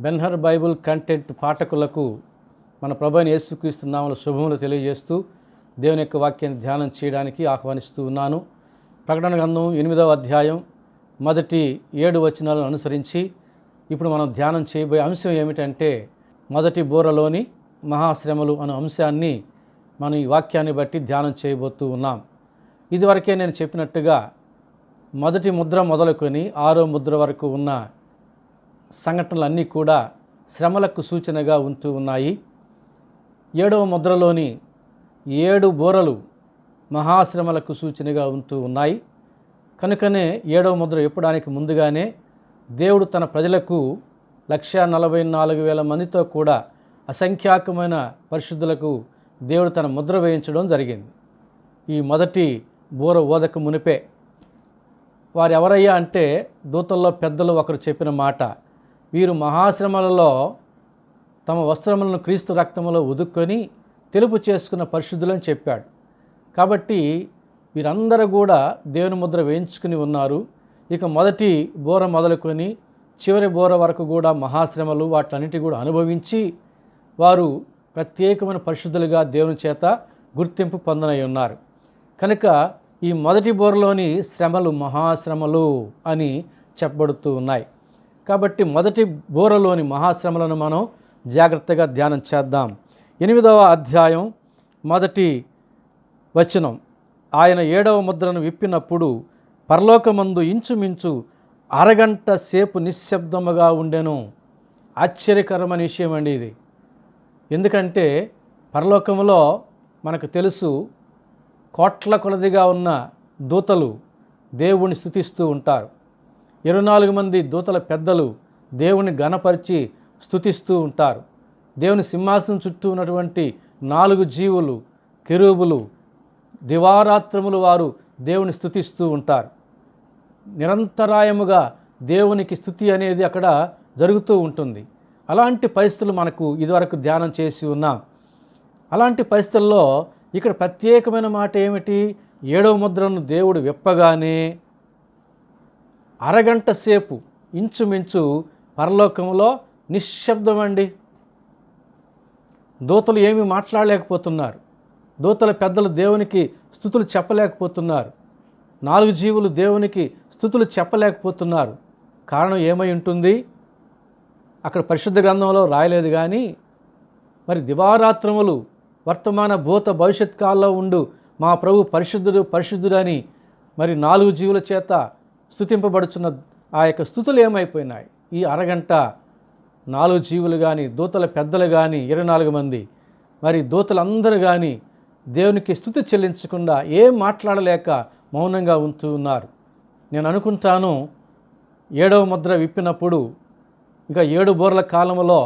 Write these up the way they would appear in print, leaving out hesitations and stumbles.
Ben-Hur Bible content పాఠకులకు మన ప్రభువైన యేసుక్రీస్తు నామములో శుభములు తెలియజేస్తూ దేవుని యొక్క వాక్యాన్ని ధ్యానం చేయడానికి ఆహ్వానిస్తూ ఉన్నాను. ప్రకటన గ్రంథం 8వ అధ్యాయం మొదటి 7 వచనాలను అనుసరించి ఇప్పుడు మనం ధ్యానం చేయబోయే అంశం ఏమిటంటే మొదటి బూరలోని మహాశ్రమలు అనే అంశాన్ని మనం ఈ వాక్యాన్ని బట్టి ధ్యానం చేయబోతూ ఉన్నాం. ఇదివరకే నేను చెప్పినట్టుగా మొదటి ముద్ర మొదలుకొని 6వ ముద్ర వరకు ఉన్న సంఘటనలన్నీ కూడా శ్రమలకు సూచనగా ఉంటూ ఉన్నాయి. 7వ ముద్రలోని 7 బూరలు మహాశ్రమలకు సూచనగా ఉంటూ ఉన్నాయి. కనుకనే 7వ ముద్ర విప్పడానికి ముందుగానే దేవుడు తన ప్రజలకు 1,44,000 మందితో కూడా అసంఖ్యాకమైన పరిశుద్ధులకు దేవుడు తన ముద్ర వేయించడం జరిగింది. ఈ మొదటి బూర ఊదక మునిపే వారు ఎవరయ్యా అంటే దూతల్లో పెద్దలు ఒకరు చెప్పిన మాట, వీరు మహాశ్రమలలో తమ వస్త్రములను క్రీస్తు రక్తములో ఉదుక్కొని తెలుపు చేసుకున్న పరిశుద్ధులని చెప్పాడు. కాబట్టి వీరందరూ కూడా దేవుని ముద్ర వేయించుకుని ఉన్నారు. ఇక మొదటి బోర మొదలుకొని చివరి బోర వరకు కూడా మహాశ్రమలు వాటన్నిటి కూడా అనుభవించి వారు ప్రత్యేకమైన పరిశుద్ధులుగా దేవుని చేత గుర్తింపు పొందనై ఉన్నారు. కనుక ఈ మొదటి బోరలోని శ్రమలు మహాశ్రమలు అని చెప్పబడుతూ ఉన్నాయి. కాబట్టి మొదటి బోరలోని మహాశ్రమలను మనం జాగ్రత్తగా ధ్యానం చేద్దాం. 8వ అధ్యాయం మొదటి వచనం, ఆయన 7వ ముద్రను విప్పినప్పుడు పరలోకమందు ఇంచుమించు అరగంట సేపు నిశ్శబ్దముగా ఉండెను. ఆశ్చర్యకరమైన విషయం అండి ఇది. ఎందుకంటే పరలోకములో మనకు తెలుసు కోట్ల కొలదిగా ఉన్న దూతలు దేవుణ్ణి స్తుతిస్తూ ఉంటారు. 24 మంది దూతల పెద్దలు దేవుని ఘనపరిచి స్తుతిస్తూ ఉంటారు. దేవుని సింహాసనం చుట్టూ ఉన్నటువంటి 4 జీవులు కెరూబులు దివారాత్రములు వారు దేవుని స్తుతిస్తూ ఉంటారు. నిరంతరాయముగా దేవునికి స్తుతి అనేది అక్కడ జరుగుతూ ఉంటుంది. అలాంటి పరిస్థితులు మనకు ఇదివరకు ధ్యానం చేసి ఉన్నాం. అలాంటి పరిస్థితుల్లో ఇక్కడ ప్రత్యేకమైన మాట ఏమిటి? 7వ ముద్రను దేవుడు విప్పగానే అరగంట సేపు ఇంచుమించు పరలోకంలో నిశ్శబ్దం అండి. దూతలు ఏమీ మాట్లాడలేకపోతున్నారు. దూతల పెద్దలు దేవునికి స్తుతులు చెప్పలేకపోతున్నారు. 4 జీవులు దేవునికి స్తుతులు చెప్పలేకపోతున్నారు. కారణం ఏమై ఉంటుంది? అక్కడ పరిశుద్ధ గ్రంథంలో రాయలేదు. కానీ మరి దివారాత్రములు వర్తమాన భూత భవిష్యత్ కాలంలో ఉండు మా ప్రభు పరిశుద్ధుడు పరిశుద్ధుడని మరి 4 జీవుల చేత స్తుతింపబడుచున్న ఆ యొక్క స్తుతులు ఏమైపోయినాయి? ఈ అరగంట 4 జీవులు కానీ దూతల పెద్దలు కానీ 24 మంది మరి దూతలందరూ కానీ దేవునికి స్తుతి చెల్లించకుండా ఏం మాట్లాడలేక మౌనంగా ఉంటూ ఉన్నారు. నేను అనుకుంటాను 7వ ముద్ర విప్పినప్పుడు ఇంకా 7 బూరల కాలంలో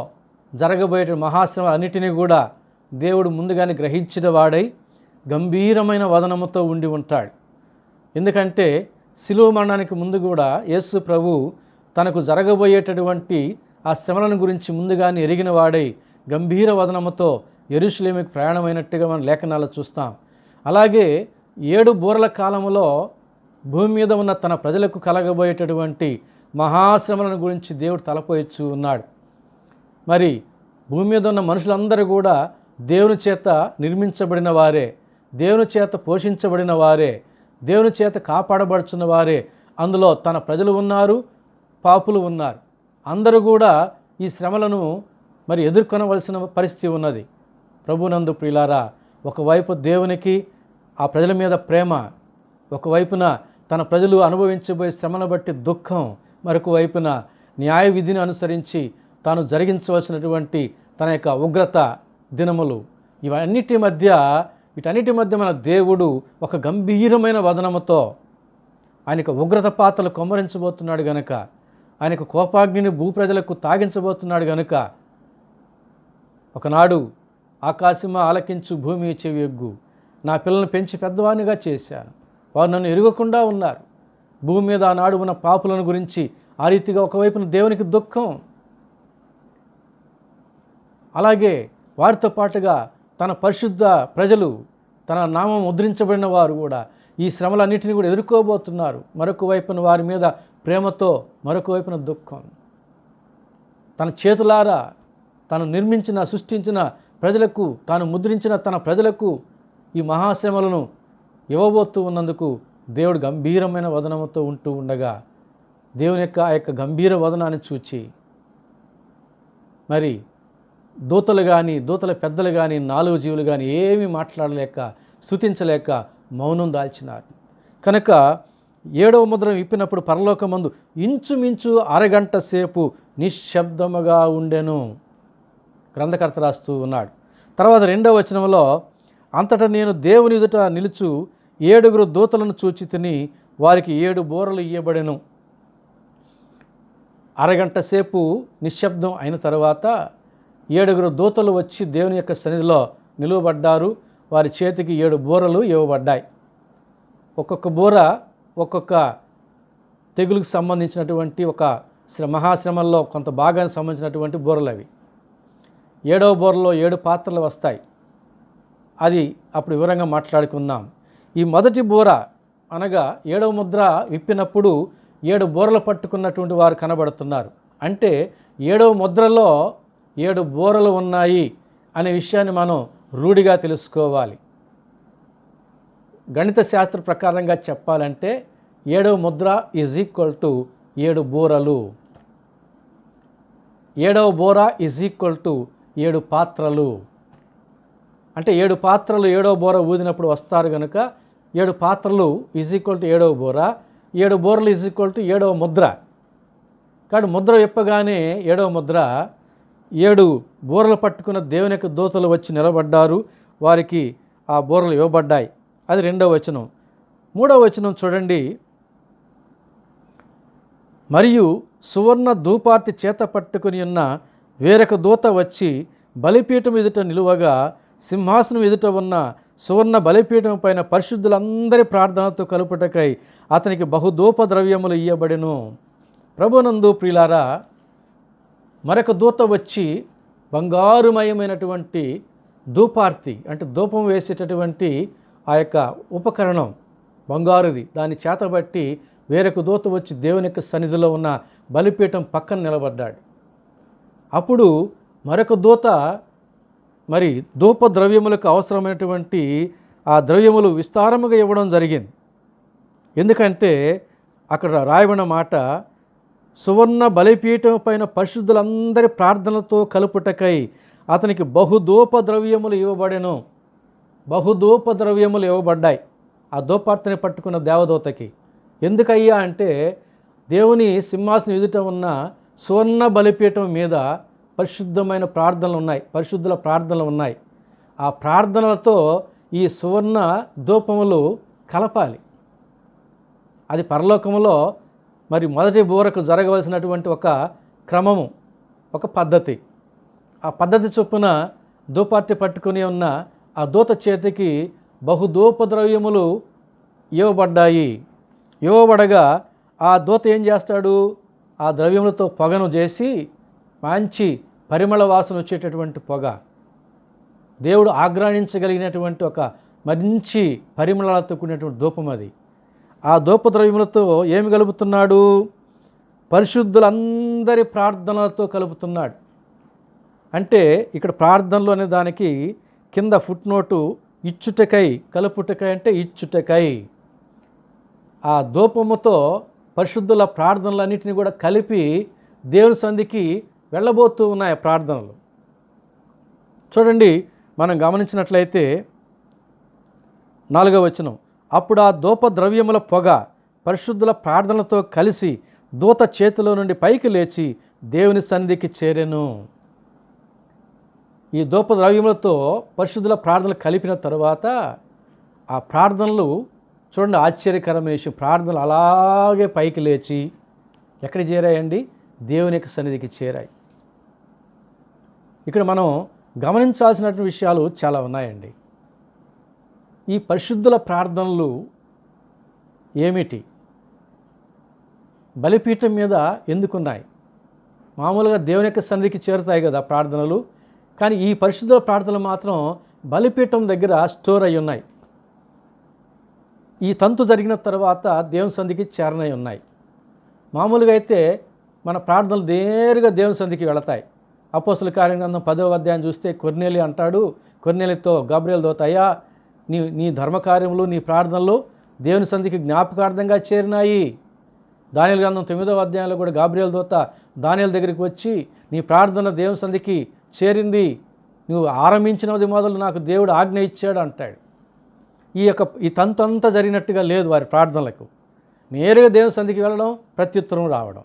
జరగబోయే మహాశ్రమ అన్నిటినీ కూడా దేవుడు ముందుగానే గ్రహించిన వాడై గంభీరమైన వదనముతో ఉండి ఉంటాడు. ఎందుకంటే శిలువ మరణానికి ముందు కూడా యేసు ప్రభు తనకు జరగబోయేటటువంటి ఆ శ్రమలను గురించి ముందుగానే ఎరిగిన వాడై గంభీర వదనముతో యెరూషలేముకు ప్రయాణమైనట్టుగా మనం లేఖనాలు చూస్తాం. అలాగే 7 బూరల కాలంలో భూమి మీద ఉన్న తన ప్రజలకు కలగబోయేటటువంటి మహాశ్రమలను గురించి దేవుడు తలపోయొచ్చు ఉన్నాడు. మరి భూమి మీద ఉన్న మనుషులందరూ కూడా దేవుని చేత నిర్మించబడిన వారే, దేవుని చేత పోషించబడిన వారే, దేవుని చేత కాపాడబడుచున్న వారే. అందులో తన ప్రజలు ఉన్నారు, పాపులు ఉన్నారు. అందరూ కూడా ఈ శ్రమలను మరి ఎదుర్కొనవలసిన పరిస్థితి ఉన్నది. ప్రభునందు ప్రియులారా, ఒకవైపు దేవునికి ఆ ప్రజల మీద ప్రేమ, ఒకవైపున తన ప్రజలు అనుభవించబోయే శ్రమను బట్టి దుఃఖం, మరొక వైపున న్యాయ విధిని అనుసరించి తాను జరిగించవలసినటువంటి తన యొక్క ఉగ్రత దినములు. వీటన్నిటి మధ్య మన దేవుడు ఒక గంభీరమైన వదనముతో ఆయనకు ఉగ్రత పాతలు కొమ్మరించబోతున్నాడు గనుక, ఆయనకు కోపాగ్నిని భూప్రజలకు తాగించబోతున్నాడు గనుక, ఒకనాడు ఆకాశమా ఆలకించు భూమి చెవి ఎగ్గు, నా పిల్లలను పెంచి పెద్దవానిగా చేశాను, వారు నన్ను ఎరుగకుండా ఉన్నారు. భూమి మీద ఆనాడు ఉన్న పాపులను గురించి ఆ రీతిగా ఒకవైపున దేవునికి దుఃఖం, అలాగే వారితో పాటుగా తన పరిశుద్ధ ప్రజలు, తన నామం ముద్రించబడిన వారు కూడా ఈ శ్రమలన్నింటినీ కూడా ఎదుర్కోబోతున్నారు. మరొక వైపున వారి మీద ప్రేమతో, మరొక వైపున దుఃఖం. తన చేతులారా తాను నిర్మించిన సృష్టించిన ప్రజలకు, తాను ముద్రించిన తన ప్రజలకు ఈ మహాశ్రమలను ఇవ్వబోతూ ఉన్నందుకు దేవుడు గంభీరమైన వదనముతో ఉంటూ ఉండగా దేవుని యొక్క ఆ యొక్క గంభీర వదనాన్ని చూచి మరి దూతలు కానీ, దూతల పెద్దలు కానీ, 4 జీవులు కానీ ఏమీ మాట్లాడలేక, స్తుతించలేక మౌనం దాల్చినారు. కనుక 7వ ముద్ర విప్పినప్పుడు పరలోకమందు ఇంచుమించు అరగంట సేపు నిశ్శబ్దముగా ఉండెను. గ్రంథకర్త రాస్తూ ఉన్నాడు. తర్వాత 2వ వచనంలో, అంతటా నేను దేవుని ఎదుట నిలుచు 7 దూతలను చూచి తిని, వారికి 7 బూరలు ఇయ్యబడెను. అరగంట సేపు నిశ్శబ్దం అయిన తర్వాత 7 దూతలు వచ్చి దేవుని యొక్క సన్నిధిలో నిలువబడ్డారు. వారి చేతికి 7 బూరలు ఇవ్వబడ్డాయి. ఒక్కొక్క బూర ఒక్కొక్క తెగులుకు సంబంధించినటువంటి ఒక మహాశ్రమంలో కొంత భాగానికి సంబంధించినటువంటి బూరలు అవి. 7వ బూరలో 7 పాత్రలు వస్తాయి. అది అప్పుడు వివరంగా మాట్లాడుకుందాం. ఈ మొదటి బూర అనగా 7వ ముద్ర విప్పినప్పుడు 7 బూరలు పట్టుకున్నటువంటి వారు కనబడుతున్నారు. అంటే 7వ ముద్రలో 7 బూరలు ఉన్నాయి అనే విషయాన్ని మనం రూఢిగా తెలుసుకోవాలి. గణిత శాస్త్ర ప్రకారంగా చెప్పాలంటే 7వ ముద్ర ఈజ్ ఈక్వల్ టు 7 బూరలు. 7వ బూర ఈజ్ ఈక్వల్ టు 7 పాత్రలు. అంటే 7 పాత్రలు 7వ బూర ఊదినప్పుడు వస్తారు కనుక 7 పాత్రలు ఈజ్ ఈక్వల్ టు 7వ బూర, 7 బూరలు ఈజ్ ఈక్వల్ టు 7వ ముద్ర. కాబట్టి ముద్ర విప్పగానే 7వ ముద్ర 7 బూరలు పట్టుకున్న దేవుని యొక్క దూతలు వచ్చి నిలబడ్డారు. వారికి ఆ బూరలు ఇవ్వబడ్డాయి. అది 2వ వచనం. 3వ వచనం చూడండి. మరియు సువర్ణ ధూపార్తి చేత పట్టుకుని ఉన్న వేరొక దూత వచ్చి బలిపీఠం ఎదుట నిలువగా, సింహాసనం ఎదుట ఉన్న సువర్ణ బలిపీఠం పైన పరిశుద్ధులందరి ప్రార్థనతో కలుపుటకై అతనికి బహుధూప ద్రవ్యములు ఇయ్యబడెను. ప్రభునందు ప్రియులారా, మరొక దూత వచ్చి బంగారుమయమైనటువంటి ధూపార్తి అంటే ధూపం వేసేటటువంటి ఆ యొక్క ఉపకరణం బంగారుది, దాన్ని చేతబట్టి వేరొక దూత వచ్చి దేవుని యొక్క సన్నిధిలో ఉన్న బలిపీఠం పక్కన నిలబడ్డాడు. అప్పుడు మరొక దూత మరి ధూప ద్రవ్యములకు అవసరమైనటువంటి ఆ ద్రవ్యములు విస్తారముగా ఇవ్వడం జరిగింది. ఎందుకంటే అక్కడ రాయబడిన మాట, సువర్ణ బలిపీఠం పైన పరిశుద్ధులందరి ప్రార్థనలతో కలుపుటకై అతనికి బహుధూప ద్రవ్యములు ఇవ్వబడెను. బహుధూప ద్రవ్యములు ఇవ్వబడ్డాయి ఆ ధూపార్తిని పట్టుకున్న దేవదూతకి. ఎందుకయ్యా అంటే దేవుని సింహాసనం ఎదుట ఉన్న సువర్ణ బలిపీఠం మీద పరిశుద్ధమైన ప్రార్థనలు ఉన్నాయి, పరిశుద్ధుల ప్రార్థనలు ఉన్నాయి. ఆ ప్రార్థనలతో ఈ సువర్ణ ధూపములు కలపాలి. అది పరలోకములో మరి మొదటి బూరకు జరగవలసినటువంటి ఒక క్రమము, ఒక పద్ధతి. ఆ పద్ధతి చొప్పున ధూపార్తి పట్టుకుని ఉన్న ఆ దూత చేతికి బహుధూప ద్రవ్యములు ఇవ్వబడ్డాయి. ఇవ్వబడగా ఆ దూత ఏం చేస్తాడు, ఆ ద్రవ్యములతో పొగను చేసి మంచి పరిమళ వాసన వచ్చేటటువంటి పొగ, దేవుడు ఆగ్రాణించగలిగినటువంటి ఒక మంచి పరిమళాలతో కూడినటువంటి ధూపం అది. ఆ ధూపద్రవ్యములతో ఏమి కలుపుతున్నాడు, పరిశుద్ధులందరి ప్రార్థనలతో కలుపుతున్నాడు. అంటే ఇక్కడ ప్రార్థనలు అనే దానికి కింద ఫుట్ నోటు ఇచ్చుటకై, కలుపుటకై అంటే ఇచ్చుటకై. ఆ ధూపముతో పరిశుద్ధుల ప్రార్థనలన్నింటినీ కూడా కలిపి దేవుని సన్నిధికి వెళ్ళబోతూ ఉన్నాయి ప్రార్థనలు. చూడండి, మనం గమనించినట్లయితే 4వ వచనం, అప్పుడు ఆ ధూప ద్రవ్యముల పొగ పరిశుద్ధుల ప్రార్థనలతో కలిసి దూత చేతిలో నుండి పైకి లేచి దేవుని సన్నిధికి చేరెను. ఈ ధూప ద్రవ్యములతో పరిశుద్ధుల ప్రార్థనలు కలిపిన తరువాత ఆ ప్రార్థనలు చూడండి, ఆశ్చర్యకరమైన విషయం, ప్రార్థనలు అలాగే పైకి లేచి ఎక్కడికి చేరాయండి, దేవుని యొక్క సన్నిధికి చేరాయి. ఇక్కడ మనం గమనించాల్సినటువంటి విషయాలు చాలా ఉన్నాయండి. ఈ పరిశుద్ధుల ప్రార్థనలు ఏమిటి, బలిపీఠం మీద ఎందుకున్నాయి? మామూలుగా దేవుని యొక్క సన్నిధికి చేరుతాయి కదా ప్రార్థనలు, కానీ ఈ పరిశుద్ధుల ప్రార్థనలు మాత్రం బలిపీఠం దగ్గర స్టోర్ అయి ఉన్నాయి. ఈ తంతు జరిగిన తర్వాత దేవుని సన్నిధికి చేరనై ఉన్నాయి. మామూలుగా అయితే మన ప్రార్థనలు నేరుగా దేవుని సన్నిధికి వెళతాయి. అపోస్తుల కార్యగ్రంథం 10వ అధ్యాయం చూస్తే కొర్నేలి అంటాడు, కొర్నేలితో గాబ్రియేలు దూత, అయ్యా నీ ధర్మకార్యములు నీ ప్రార్థనలు దేవుని సన్నిధికి జ్ఞాపకార్థంగా చేరినాయి. దానియేలు గ్రంథం 9వ అధ్యాయంలో కూడా గాబ్రియేలు దూత దానియేలు దగ్గరికి వచ్చి, నీ ప్రార్థన దేవుని సన్నిధికి చేరింది, నువ్వు ఆరంభించినది మొదలు నాకు దేవుడు ఆజ్ఞ ఇచ్చాడు అంటాడు. ఈ తంతు అంతా జరిగినట్టుగా లేదు వారి ప్రార్థనలకు. నేరుగా దేవుని సన్నిధికి వెళ్ళడం, ప్రత్యుత్తరం రావడం.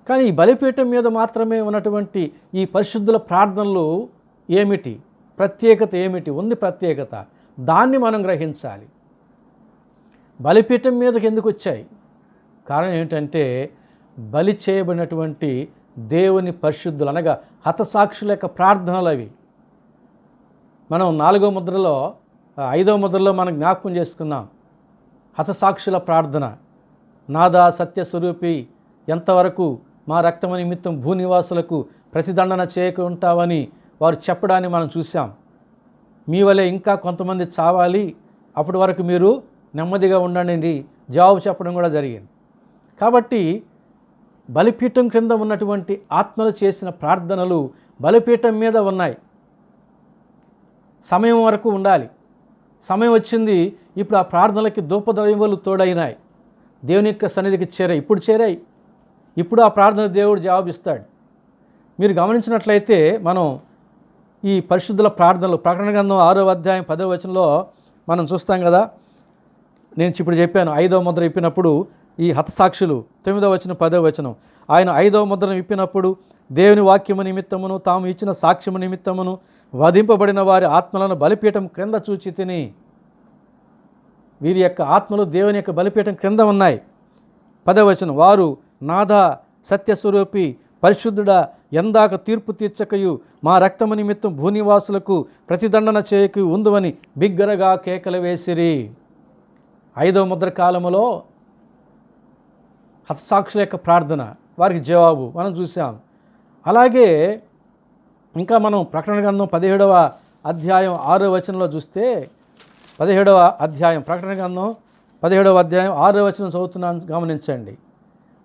కానీ ఈ బలిపీఠం మీద మాత్రమే ఉన్నటువంటి ఈ పరిశుద్ధుల ప్రార్థనలు ఏమిటి, ప్రత్యేకత ఏమిటి, ఉంది ప్రత్యేకత, దాన్ని మనం గ్రహించాలి. బలిపీఠం మీదకి ఎందుకు వచ్చాయి? కారణం ఏంటంటే బలి చేయబడినటువంటి దేవుని పరిశుద్ధులు అనగా హతసాక్షుల యొక్క ప్రార్థనలు అవి. మనం 4వ ముద్రలో 5వ ముద్రలో మనం జ్ఞాపకం చేసుకున్నాం. హతసాక్షుల ప్రార్థన, నాదా సత్యస్వరూపి, ఎంతవరకు మా రక్తము నిమిత్తం భూనివాసులకు ప్రతిదండన చేయకుంటావని వారు చెప్పడాన్ని మనం చూసాం. మీ వలె ఇంకా కొంతమంది చావాలి, అప్పటి వరకు మీరు నెమ్మదిగా ఉండండి జవాబు చెప్పడం కూడా జరిగింది. కాబట్టి బలిపీఠం క్రింద ఉన్నటువంటి ఆత్మలు చేసిన ప్రార్థనలు బలిపీఠం మీద ఉన్నాయి. సమయం వరకు ఉండాలి. సమయం వచ్చింది, ఇప్పుడు ఆ ప్రార్థనలకి ధూపద్రవ్యములు తోడైనాయి, దేవుని యొక్క సన్నిధికి చేరాయి, ఇప్పుడు ఆ ప్రార్థన దేవుడు జవాబిస్తాడు. మీరు గమనించినట్లయితే మనం ఈ పరిశుద్ధుల ప్రార్థనలు ప్రకటన గ్రంథం 6వ అధ్యాయం 10వ వచనంలో మనం చూస్తాం కదా. నేను ఇప్పుడు చెప్పాను 5వ ముద్ర విప్పినప్పుడు ఈ హతసాక్షులు 9వ వచనం 10వ వచనం, ఆయన 5వ ముద్రను విప్పినప్పుడు దేవుని వాక్యము నిమిత్తమును తాము ఇచ్చిన సాక్ష్యము నిమిత్తమును వధింపబడిన వారి ఆత్మలను బలిపీఠం క్రింద చూచి తిని. వీరి యొక్క ఆత్మలు దేవుని యొక్క బలిపీఠం క్రింద ఉన్నాయి. 10వ వచనం, వారు నాథా సత్యస్వరూపి పరిశుద్ధుడా, ఎందాక తీర్పు తీర్చకయు మా రక్తము నిమిత్తం భూనివాసులకు ప్రతిదండన చేయకు ఉందువని బిగ్గరగా కేకలు వేసిరి. 5వ ముద్ర కాలములో హతసాక్షుల యొక్క ప్రార్థన, వారికి జవాబు మనం చూసాం. అలాగే ఇంకా మనం ప్రకటన గ్రంథం 17వ అధ్యాయం 6వ వచనంలో చూస్తే 17వ అధ్యాయం ప్రకటన గ్రంథం 17వ అధ్యాయం 6వ వచనం చదువుతున్నాను, గమనించండి.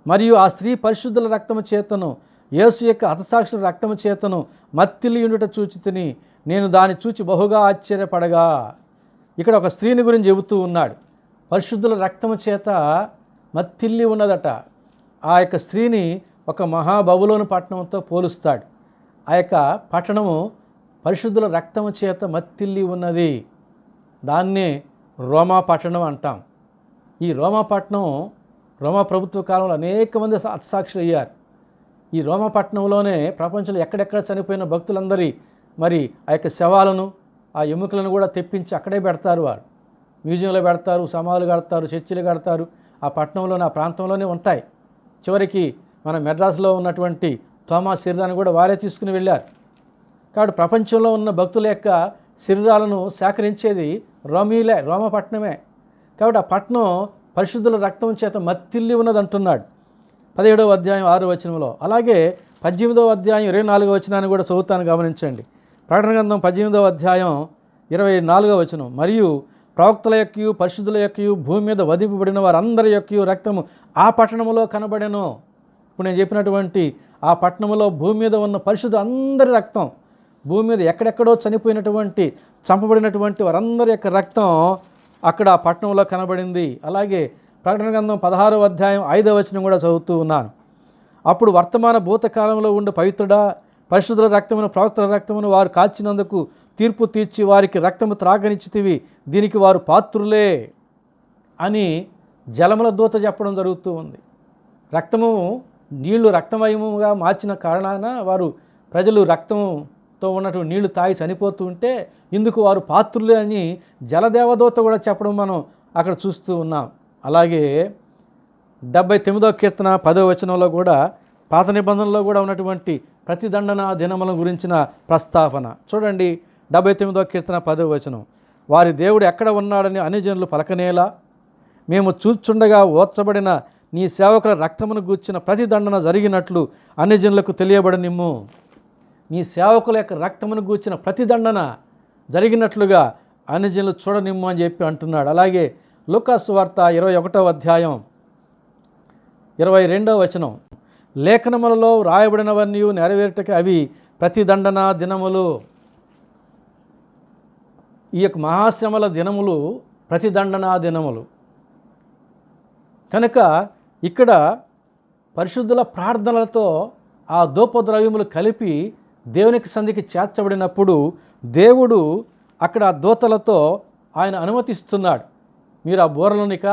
మరియు ఆ స్త్రీ పరిశుద్ధుల రక్తము చేతను యేసు యొక్క హతసాక్షుల రక్తము చేతను మత్తిల్లి ఉండుట చూచి తిని నేను దాన్ని చూచి బహుగా ఆశ్చర్యపడగా. ఇక్కడ ఒక స్త్రీని గురించి చెబుతూ ఉన్నాడు. పరిశుద్ధుల రక్తము చేత మత్తిల్లి ఉన్నదట. ఆ యొక్క స్త్రీని ఒక మహాబబులోను పట్టణంతో పోలుస్తాడు. ఆ యొక్క పట్టణము పరిశుద్ధుల రక్తము చేత మత్తిల్లి ఉన్నది. దాన్నే రోమా పట్టణం అంటాం. ఈ రోమా పట్టణం రోమా ప్రభుత్వ కాలంలో అనేక మంది హతసాక్షులు అయ్యారు. ఈ రోమా పట్టణంలోనే ప్రపంచంలో ఎక్కడెక్కడ చనిపోయిన భక్తులందరి మరి ఆ యొక్క శవాలను, ఆ ఎముకలను కూడా తెప్పించి అక్కడే పెడతారు. వారు మ్యూజియంలో పెడతారు, సమాధులు కడతారు, చర్చిలు కడతారు. ఆ పట్టణంలోనే, ఆ ప్రాంతంలోనే ఉంటాయి. చివరికి మన మెడ్రాస్లో ఉన్నటువంటి థోమస్ శరీరాన్ని కూడా వారే తీసుకుని వెళ్ళారు. కాబట్టి ప్రపంచంలో ఉన్న భక్తుల యొక్క శరీరాలను సేకరించేది రోమా పట్టణమే. కాబట్టి ఆ పట్టణం పరిశుద్ధుల రక్తం చేత మత్తిల్లి ఉన్నది అంటున్నాడు 17వ అధ్యాయం 6వ వచనంలో. అలాగే 18వ అధ్యాయం 24వ వచనాన్ని కూడా చదువుతాను, గమనించండి. ప్రకటన గ్రంథం 18వ అధ్యాయం 24వ వచనం, మరియు ప్రవక్తల యొక్కయు పరిశుద్ధుల యొక్కయు భూమి మీద వధింపబడిన వారందరి యొక్కయు రక్తము ఆ పట్టణములో కనబడెను. ఇప్పుడు నేను చెప్పినటువంటి ఆ పట్టణంలో భూమి మీద ఉన్న పరిశుద్ధులు అందరి రక్తం, భూమి మీద ఎక్కడెక్కడో చనిపోయినటువంటి చంపబడినటువంటి వారందరి యొక్క రక్తం అక్కడ ఆ పట్టణంలో కనబడింది. అలాగే ప్రకటన గ్రంథం 16వ అధ్యాయం 5వ వచనం కూడా చదువుతూ ఉన్నాను. అప్పుడు వర్తమాన భూతకాలంలో ఉండే పవిత్రుడా, పరిశుద్ధుల రక్తమును ప్రవక్తల రక్తమును వారు కాల్చినందుకు తీర్పు తీర్చి వారికి రక్తము త్రాగనిచ్చితివి, దీనికి వారు పాత్రులే అని జలముల దూత చెప్పడం జరుగుతూ ఉంది. రక్తము నీళ్లు రక్తమయముగా మార్చిన కారణాన వారు ప్రజలు రక్తంతో ఉన్నటువంటి నీళ్లు తాగి చనిపోతూ ఉంటే ఇందుకు వారు పాత్రులే అని జలదేవదూత కూడా చెప్పడం మనం అక్కడ చూస్తూ ఉన్నాం. అలాగే 79వ కీర్తన 10వ వచనంలో కూడా పాత నిబంధనలో కూడా ఉన్నటువంటి ప్రతిదండన దినముల గురించిన ప్రస్తావన చూడండి. 79వ కీర్తన 10వ వచనం, వారి దేవుడు ఎక్కడ ఉన్నాడని అన్యజనులు పలకనేలా, మేము చూచుండగా ఓర్చబడిన నీ సేవకుల రక్తమును గూర్చిన ప్రతిదండన జరిగినట్లు అన్యజనులకు తెలియబడనిమ్ము. నీ సేవకుల యొక్క రక్తమును గూర్చిన ప్రతిదండన జరిగినట్లుగా అన్యజనులు చూడనిమ్ము అని చెప్పి అంటున్నాడు. అలాగే లూకా సువార్త 21వ అధ్యాయం 22వ వచనం, లేఖనములలో రాయబడినవన్నీ నెరవేరుటకి అవి ప్రతిదండన దినములు. ఈ యొక్క మహాశ్రమల దినములు ప్రతిదండన దినములు. కనుక ఇక్కడ పరిశుద్ధుల ప్రార్థనలతో ఆ ధూపద్రవ్యములు కలిపి దేవునికి సంధికి చేర్చబడినప్పుడు దేవుడు అక్కడ ఆ దూతలతో ఆయన అనుమతిస్తున్నాడు, మీరు ఆ బూరలను ఇక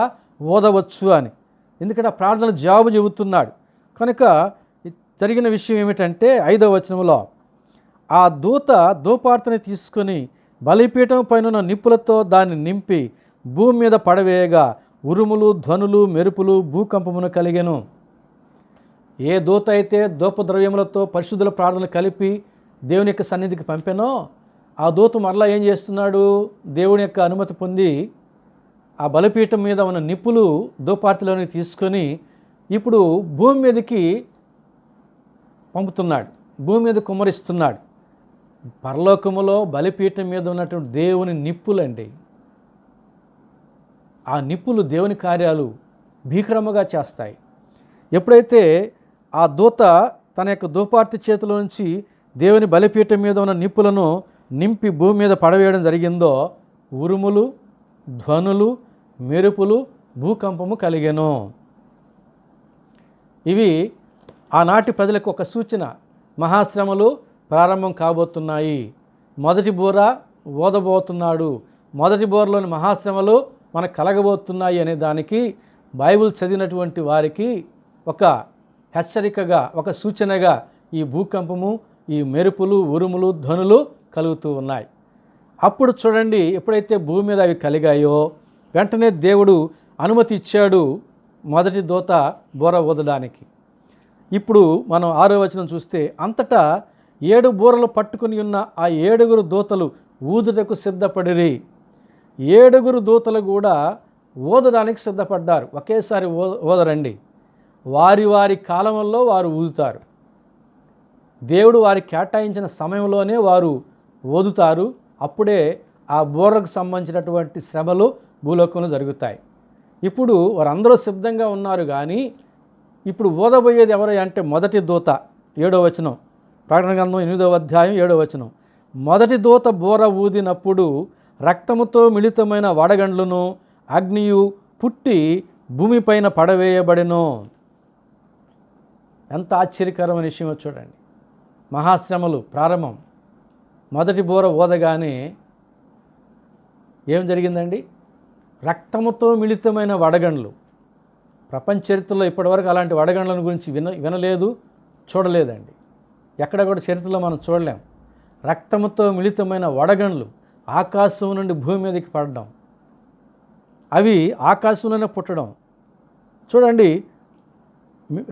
ఓదవచ్చు అని. ఎందుకంటే ఆ ప్రార్థన జవాబు చెబుతున్నాడు. కనుక జరిగిన విషయం ఏమిటంటే 5వ వచనంలో, ఆ దూత ధూపార్తని తీసుకొని బలిపీఠం పైన నిప్పులతో దాన్ని నింపి భూమి మీద పడవేయగా ఉరుములు, ధ్వనులు, మెరుపులు, భూకంపమును కలిగెను. ఏ దూత అయితే ధూపద్రవ్యములతో పరిశుద్ధుల ప్రార్థనలు కలిపి దేవుని యొక్క సన్నిధికి పంపెనో ఆ దూత మరలా ఏం చేస్తున్నాడు, దేవుని యొక్క అనుమతి పొంది ఆ బలిపీఠం మీద ఉన్న నిప్పులు ధూపార్తిలోనికి తీసుకొని ఇప్పుడు భూమి మీదకి పంపుతున్నాడు, భూమి మీద కుమ్మరిస్తున్నాడు. పరలోకములో బలిపీఠం మీద ఉన్నటువంటి దేవుని నిప్పులండి. ఆ నిప్పులు దేవుని కార్యాలు భీకరముగా చేస్తాయి. ఎప్పుడైతే ఆ దూత తన యొక్క ధూపార్తి చేతిలో నుంచి దేవుని బలిపీఠం మీద ఉన్న నిప్పులను నింపి భూమి మీద పడవేయడం జరిగిందో ఉరుములు, ధ్వనులు, మెరుపులు, భూకంపము కలిగెను. ఇవి ఆనాటి ప్రజలకు ఒక సూచన. మహాశ్రమలు ప్రారంభం కాబోతున్నాయి, మొదటి బూర ఓదబోతున్నాడు, మొదటి బూరలోని మహాశ్రమలు మనకు కలగబోతున్నాయి అనే దానికి బైబిల్ చదివినటువంటి వారికి ఒక హెచ్చరికగా, ఒక సూచనగా ఈ భూకంపము, ఈ మెరుపులు, ఉరుములు, ధ్వనులు కలుగుతూ ఉన్నాయి. అప్పుడు చూడండి, ఎప్పుడైతే భూమి మీద అవి కలిగాయో వెంటనే దేవుడు అనుమతి ఇచ్చాడు మొదటి దూత బూర ఊదడానికి. ఇప్పుడు మనం 6వ వచనం చూస్తే, అంతటా 7 బూరలు పట్టుకుని ఉన్న ఆ 7 దూతలు ఊదుటకు సిద్ధపడిరి. 7 దూతలు కూడా ఊదడానికి సిద్ధపడ్డారు. ఒకేసారి ఊదరండి, వారి వారి కాలంలో వారు ఊదుతారు. దేవుడు వారికి కేటాయించిన సమయంలోనే వారు ఊదుతారు. అప్పుడే ఆ బూరకు సంబంధించినటువంటి శ్రమలు భూలోకంలో జరుగుతాయి. ఇప్పుడు వారందరూ సిద్ధంగా ఉన్నారు, కానీ ఇప్పుడు ఊదబోయేది ఎవరు అంటే మొదటి దూత. 7వ వచనం, ప్రకటన గ్రంథం 8వ అధ్యాయం 7వ వచనం. మొదటి దూత బూర ఊదినప్పుడు రక్తముతో మిళితమైన వడగండ్లను అగ్నియు పుట్టి భూమిపైన పడవేయబడెను. ఎంత ఆశ్చర్యకరమైన విషయమో చూడండి. మహాశ్రమలు ప్రారంభం. మొదటి బూర ఊదగానే ఏం జరిగిందండి? రక్తముతో మిళితమైన వడగండ్లు. ప్రపంచ చరిత్రలో ఇప్పటివరకు అలాంటి వడగండ్లను గురించి వినలేదు, చూడలేదండి. ఎక్కడ కూడా చరిత్రలో మనం చూడలేం. రక్తముతో మిళితమైన వడగండ్లు ఆకాశం నుండి భూమి మీదకి పడడం, అవి ఆకాశంలోనే పుట్టడం. చూడండి,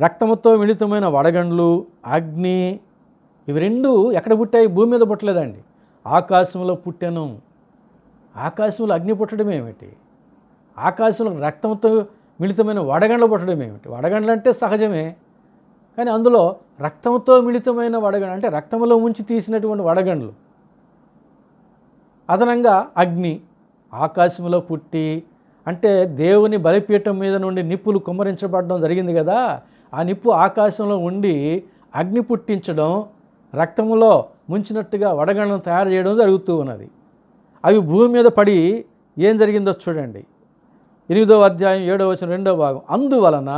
రక్తముతో మిళితమైన వడగండ్లు, అగ్ని, ఇవి రెండు ఎక్కడ పుట్టాయి? భూమి మీద పుట్టలేదండి, ఆకాశంలో పుట్టాను. ఆకాశంలో అగ్ని పుట్టడం ఏమిటి? ఆకాశంలో రక్తంతో మిళితమైన వడగండ్లు పుట్టడం ఏమిటి? వడగండ్లు అంటే సహజమే, కానీ అందులో రక్తంతో మిళితమైన వడగండ్లు అంటే రక్తంలో ముంచి తీసినటువంటి వడగండ్లు. అదనంగా అగ్ని ఆకాశంలో పుట్టి, అంటే దేవుని బలిపీఠం మీద నుండి నిప్పులు కుమ్మరించబడడం జరిగింది కదా, ఆ నిప్పు ఆకాశంలో ఉండి అగ్ని పుట్టించడం, రక్తంలో ముంచినట్టుగా వడగండ్లను తయారు చేయడం జరుగుతూ ఉన్నది. అవి భూమి మీద పడి ఏం జరిగిందో చూడండి. 8వ అధ్యాయం 7వ వచనం 2వ భాగం. అందువలన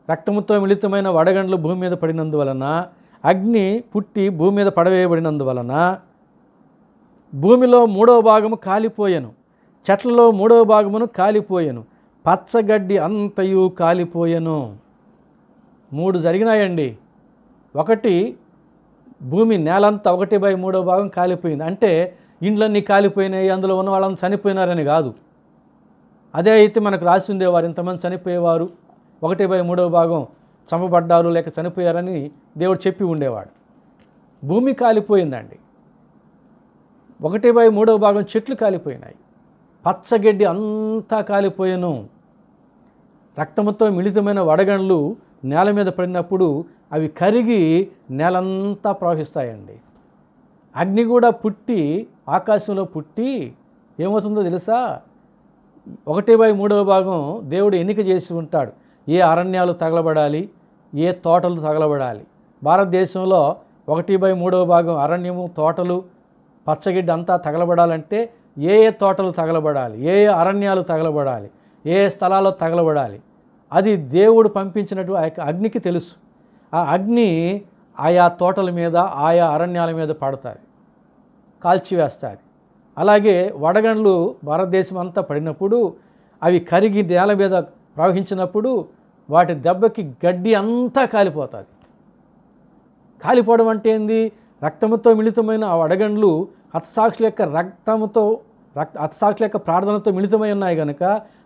రక్తముతో మిళితమైన వడగండ్లు భూమి మీద పడినందువలన, అగ్ని పుట్టి భూమి మీద పడవేయబడినందువలన భూమిలో 3వ భాగము కాలిపోయెను, చెట్లలో 3వ భాగమును కాలిపోయెను, పచ్చగడ్డి అంతయు కాలిపోయెను. 3 జరిగినాయండి. ఒకటి, భూమి నేలంతా 1/3వ భాగం కాలిపోయింది. అంటే ఇండ్లన్నీ కాలిపోయినాయి, అందులో ఉన్న వాళ్ళని చనిపోయినారని కాదు. అదే అయితే మనకు రాసి ఉండేవారు, ఇంతమంది చనిపోయేవారు, 1/3వ భాగం చంపబడ్డారు లేక చనిపోయారని దేవుడు చెప్పి ఉండేవాడు. భూమి కాలిపోయిందండి. 1/3వ భాగం చెట్లు కాలిపోయినాయి, పచ్చగడ్డి అంతా కాలిపోయాను. రక్తముతో మిళితమైన వడగండ్లు నేల మీద పడినప్పుడు అవి కరిగి నేలంతా ప్రవహిస్తాయండి. అగ్ని కూడా పుట్టి ఆకాశంలో పుట్టి ఏమవుతుందో తెలుసా? 1/3వ భాగం దేవుడు ఎన్నిక చేసి ఉంటాడు. ఏ అరణ్యాలు తగలబడాలి, ఏ తోటలు తగలబడాలి. భారతదేశంలో 1/3 అరణ్యము, తోటలు, పచ్చగిడ్డ అంతా తగలబడాలంటే ఏ ఏ తోటలు తగలబడాలి, ఏ ఏ అరణ్యాలు తగలబడాలి, ఏ ఏ స్థలాల్లో తగలబడాలి, అది దేవుడు పంపించినట్టు ఆ యొక్క అగ్నికి తెలుసు. ఆ అగ్ని ఆయా తోటల మీద, ఆయా అరణ్యాల మీద పడతాయి, కాల్చివేస్తాయి. అలాగే వడగండ్లు భారతదేశం అంతా పడినప్పుడు అవి కరిగి నేల మీద ప్రవహించినప్పుడు వాటి దెబ్బకి గడ్డి అంతా కాలిపోతుంది. కాలిపోవడం అంటే ఏంది? రక్తముతో మిళితమైన ఆ వడగండ్లు హతసాక్షుల యొక్క హతసాక్షుల యొక్క ప్రార్థనతో మిళితమై ఉన్నాయి కనుక,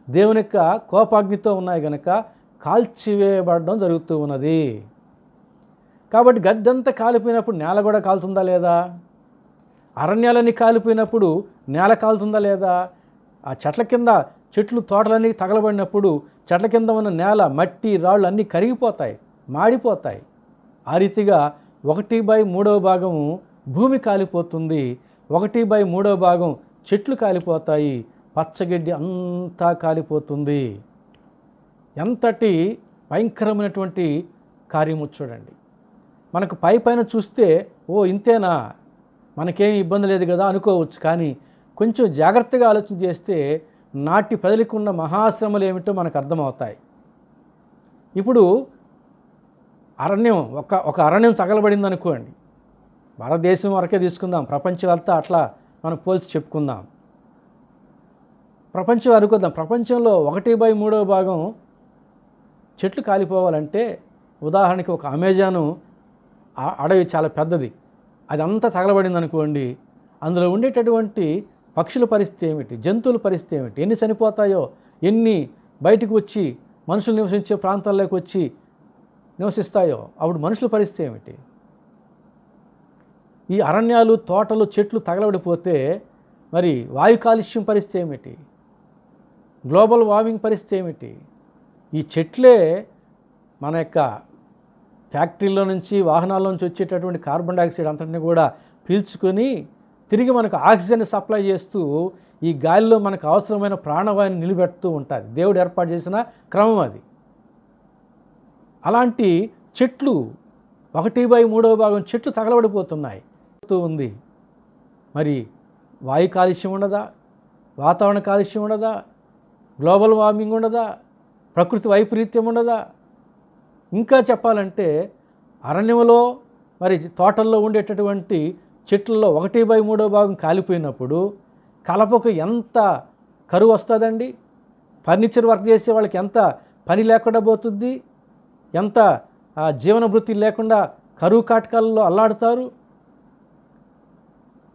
దేవుని యొక్క కోపాగ్నితో ఉన్నాయి కనుక కాల్చివేయబడడం జరుగుతూ ఉన్నది. కాబట్టి గడ్డంతా కాలిపోయినప్పుడు నేల కూడా కాలుతుందా లేదా? అరణ్యాలన్నీ కాలిపోయినప్పుడు నేల కాలుతుందా లేదా? ఆ చెట్ల కింద చెట్లు, తోటలన్నీ తగలబడినప్పుడు చెట్ల కింద ఉన్న నేల, మట్టి, రాళ్ళు అన్నీ కరిగిపోతాయి, మాడిపోతాయి. ఆ రీతిగా 1/3 భూమి కాలిపోతుంది, 1/3 చెట్లు కాలిపోతాయి, పచ్చగడ్డి అంతా కాలిపోతుంది. ఎంతటి భయంకరమైనటువంటి కార్యము చూడండి. మనకు పైన చూస్తే ఓ ఇంతేనా, మనకేం ఇబ్బంది లేదు కదా అనుకోవచ్చు. కానీ కొంచెం జాగ్రత్తగా ఆలోచన చేస్తే నాటి ప్రజలకు ఉన్న మహాశ్రమలు ఏమిటో మనకు అర్థమవుతాయి. ఇప్పుడు అరణ్యం, ఒక అరణ్యం తగలబడింది అనుకోండి, భారతదేశం వరకే తీసుకుందాం, ప్రపంచం అంతా అట్లా మనం పోల్చి చెప్పుకుందాం. ప్రపంచం అనుకుందాం, ప్రపంచంలో 1/3 చెట్లు కాలిపోవాలంటే, ఉదాహరణకి ఒక అమెజాను అడవి చాలా పెద్దది, అదంతా తగలబడింది అనుకోండి, అందులో ఉండేటటువంటి పక్షుల పరిస్థితి ఏమిటి, జంతువుల పరిస్థితి ఏమిటి, ఎన్ని చనిపోతాయో, ఎన్ని బయటకు వచ్చి మనుషులు నివసించే ప్రాంతాల్లోకి వచ్చి నివసిస్తాయో, అప్పుడు మనుషుల పరిస్థితి ఏమిటి? ఈ అరణ్యాలు, తోటలు, చెట్లు తగలబడిపోతే మరి వాయు కాలుష్యం పరిస్థితి ఏమిటి, గ్లోబల్ వార్మింగ్ పరిస్థితి ఏమిటి? ఈ చెట్లే మన యొక్క ఫ్యాక్టరీలో నుంచి, వాహనాల నుంచి వచ్చేటటువంటి కార్బన్ డైఆక్సైడ్ అంతటిని కూడా పీల్చుకొని తిరిగి మనకు ఆక్సిజన్ సప్లై చేస్తూ ఈ గాలిలో మనకు అవసరమైన ప్రాణవాయుని నిలబెడుతూ ఉంటుంది. దేవుడు ఏర్పాటు చేసిన క్రమం అది. అలాంటి చెట్లు 1/3 చెట్లు తగలబడిపోతున్నాయి ఉంది. మరి వాయు కాలుష్యం ఉండదా? వాతావరణ కాలుష్యం ఉండదా? గ్లోబల్ వార్మింగ్ ఉండదా? ప్రకృతి వైపరీత్యం ఉండదా? ఇంకా చెప్పాలంటే అరణ్యంలో మరి తోటల్లో ఉండేటటువంటి చెట్లలో 1/3 కాలిపోయినప్పుడు కలపకు ఎంత కరువు వస్తుందండి? ఫర్నిచర్ వర్క్ చేసే వాళ్ళకి ఎంత పని లేకుండా పోతుంది, ఎంత జీవన వృత్తి లేకుండా కరువు కాటకాలలో అల్లాడుతారు.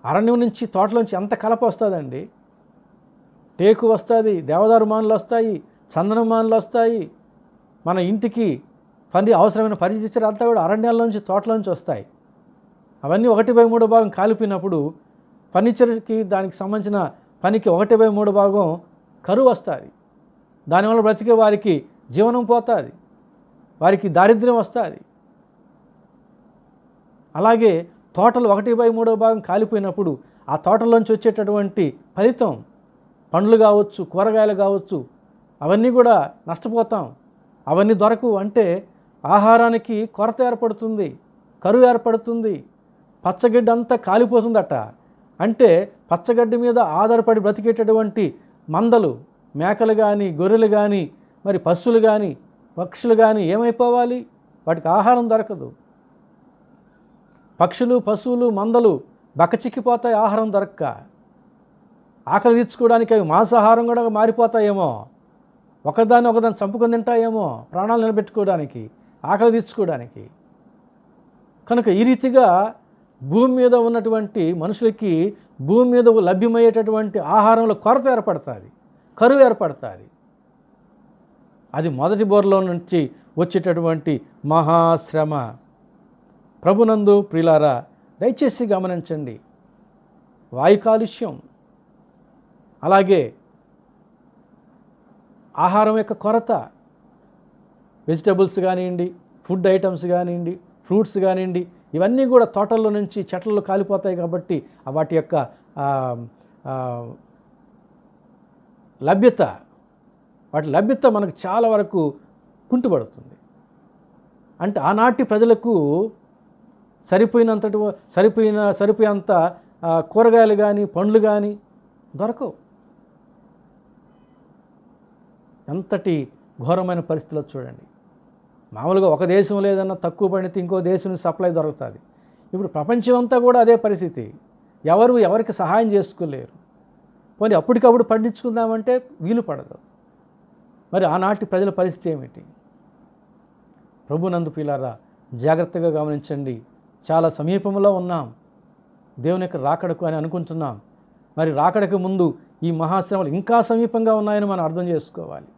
అరణ్యం నుంచి, తోటలోంచి ఎంత కలప వస్తుందండి? టేకు వస్తుంది, దేవదారు మానులు వస్తాయి, చందనం మానులు వస్తాయి. మన ఇంటికి అవసరమైన ఫర్నిచర్ అంతా కూడా అరణ్యాల్లోంచి, తోటలోంచి వస్తాయి. అవన్నీ 1/3 కాలిపోయినప్పుడు ఫర్నిచర్కి, దానికి సంబంధించిన పనికి 1/3 కరువు వస్తుంది. దానివల్ల బ్రతికే వారికి జీవనం పోతుంది, వారికి దారిద్ర్యం వస్తుంది. అలాగే తోటలు 1/3 కాలిపోయినప్పుడు ఆ తోటలోంచి వచ్చేటటువంటి ఫలితం, పండ్లు కావచ్చు, కూరగాయలు కావచ్చు, అవన్నీ కూడా నష్టపోతాం. అవన్నీ దొరకవు అంటే ఆహారానికి కొరత ఏర్పడుతుంది, కరువు ఏర్పడుతుంది, పచ్చగడ్డి అంతా కాలిపోతుందట. అంటే పచ్చగడ్డి మీద ఆధారపడి బ్రతికేటటువంటి మందలు, మేకలు కానీ, గొర్రెలు కానీ, మరి పశువులు కానీ, పక్షులు కానీ ఏమైపోవాలి? వాటికి ఆహారం దొరకదు. పక్షులు, పశువులు, మందలు బక్కచిక్కిపోతాయి ఆహారం దొరక్క. ఆకలి తీర్చుకోవడానికి అవి మాంసాహారం కూడా మారిపోతాయేమో, ఒకదాన్ని చంపుకొని తింటాయేమో ప్రాణాలు నిలబెట్టుకోవడానికి, ఆకలి తీర్చుకోవడానికి. కనుక ఈ రీతిగా భూమి మీద ఉన్నటువంటి మనుషులకి భూమి మీద లభ్యమయ్యేటటువంటి ఆహారంలో కొరత ఏర్పడుతుంది, కరువు ఏర్పడుతుంది. అది మొదటి బోర్లో నుంచి వచ్చేటటువంటి మహాశ్రమ. ప్రభునందు ప్రియులారా, దయచేసి గమనించండి. వాయు కాలుష్యం, అలాగే ఆహారం యొక్క కొరత, వెజిటబుల్స్ కానివ్వండి, ఫుడ్ ఐటమ్స్ కానివ్వండి, ఫ్రూట్స్ కానివ్వండి, ఇవన్నీ కూడా తోటల్లో నుంచి, చెట్లలో కాలిపోతాయి. కాబట్టి వాటి యొక్క వాటి లభ్యత మనకు చాలా వరకు కుంటుపడుతుంది. అంటే ఆనాటి ప్రజలకు సరిపోయేంత కూరగాయలు కానీ పండ్లు కానీ దొరకవు. ఎంతటి ఘోరమైన పరిస్థితిలో చూడండి. మామూలుగా ఒక దేశం లేదన్నా తక్కువ పడితే ఇంకో దేశం సప్లై దొరుకుతుంది. ఇప్పుడు ప్రపంచం అంతా కూడా అదే పరిస్థితి. ఎవరికి సహాయం చేసుకోలేరు. పోనీ అప్పటికప్పుడు పండించుకుందామంటే వీలు పడదు. మరి ఆనాటి ప్రజల పరిస్థితి ఏమిటి? ప్రభునందు ప్రియులారా, జాగ్రత్తగా గమనించండి. చాలా సమీపంలో ఉన్నాం, దేవుని యొక్క రాకడకు అని అనుకుంటున్నాం. మరి రాకడకు ముందు ఈ మహాశ్రమలు ఇంకా సమీపంగా ఉన్నాయని మనం అర్థం చేసుకోవాలి.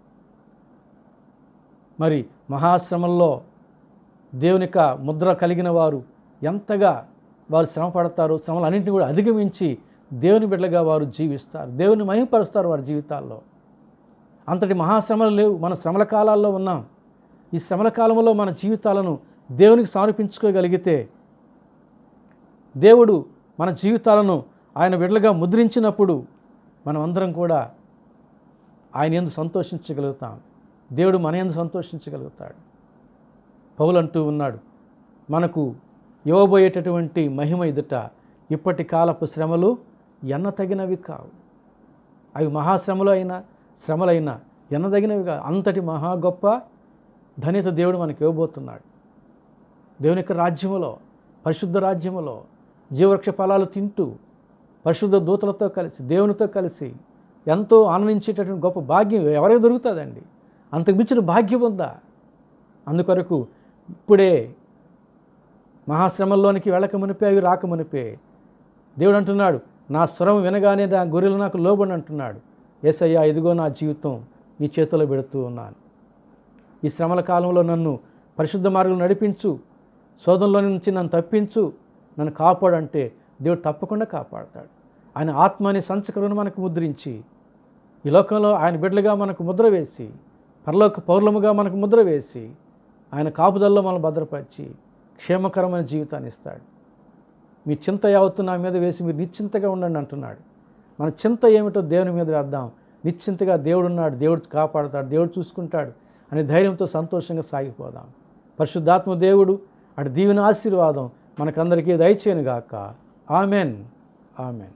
మరి మహాశ్రమల్లో దేవుని యొక్క ముద్ర కలిగిన వారు ఎంతగా వారు శ్రమ పడతారు, శ్రమలన్నింటినీ కూడా అధిగమించి దేవుని బిడ్డలుగా వారు జీవిస్తారు, దేవుని మహిమపరుస్తారు వారి జీవితాల్లో. అంతటి మహాశ్రమలు లేవు, మన శ్రమల కాలాల్లో ఉన్నాం. ఈ శ్రమల కాలంలో మన జీవితాలను దేవునికి సమర్పించుకోగలిగితే, దేవుడు మన జీవితాలను ఆయన బిడ్డలుగా ముద్రించినప్పుడు మనమందరం కూడా ఆయన యందు సంతోషించగలుగుతాం. దేవుడు మన యందు సంతోషించగలుగుతాడు. పౌలు అంటూ ఉన్నాడు, మనకు ఇవ్వబోయేటటువంటి మహిమ ఎదుట ఇప్పటి కాలపు శ్రమలు ఎన్నతగినవి కావు. అవి మహాశ్రమలు అయినా శ్రమలైనా ఎన్నదగినవి కావు. అంతటి మహా గొప్ప ధన్యత దేవుడు మనకి ఇవ్వబోతున్నాడు. దేవుని యొక్క రాజ్యములో, పరిశుద్ధ రాజ్యములో జీవవృక్ష ఫలాలు తింటూ పరిశుద్ధ దూతలతో కలిసి దేవునితో కలిసి ఎంతో ఆనందించేటటువంటి గొప్ప భాగ్యం ఎవరికి దొరుకుతుందండి? అంతకు మించిన భాగ్యం ఉందా? అందుకొరకు ఇప్పుడే మహాశ్రమల్లోనికి వెళ్ళక మునిపే, అవి రాక మునిపే దేవుడు అంటున్నాడు, నా స్వరం వినగానే నా గొర్రెలు నాకు లోబడి అంటున్నాడు. యేసయ్యా, ఇదిగో నా జీవితం నీ చేతిలో పెడుతూ ఉన్నాను. ఈ శ్రమల కాలంలో నన్ను పరిశుద్ధ మార్గంలో నడిపించు, శోధనలో నుంచి నన్ను తప్పించు, నన్ను కాపాడంటే దేవుడు తప్పకుండా కాపాడతాడు. ఆయన ఆత్మని సంచకరును మనకు ముద్రించి, ఈ లోకంలో ఆయన బిడ్డలుగా మనకు ముద్ర వేసి, పరలోక పౌర్లముగా మనకు ముద్ర వేసి, ఆయన కాపుదల్లో మనం భద్రపరిచి క్షేమకరమైన జీవితాన్ని ఇస్తాడు. మీ చింత యావత్తు నా మీద వేసి మీరు నిశ్చింతగా ఉండండి అంటున్నాడు. మన చింత ఏమిటో దేవుని మీద వేద్దాం. నిశ్చింతగా దేవుడు ఉన్నాడు, దేవుడు కాపాడుతాడు, దేవుడు చూసుకుంటాడు అనే ధైర్యంతో సంతోషంగా సాగిపోదాం. పరిశుద్ధాత్మ దేవుడు అటు దీవెన ఆశీర్వాదం మనకందరికీ దయచేయనుగాక. Amen, amen.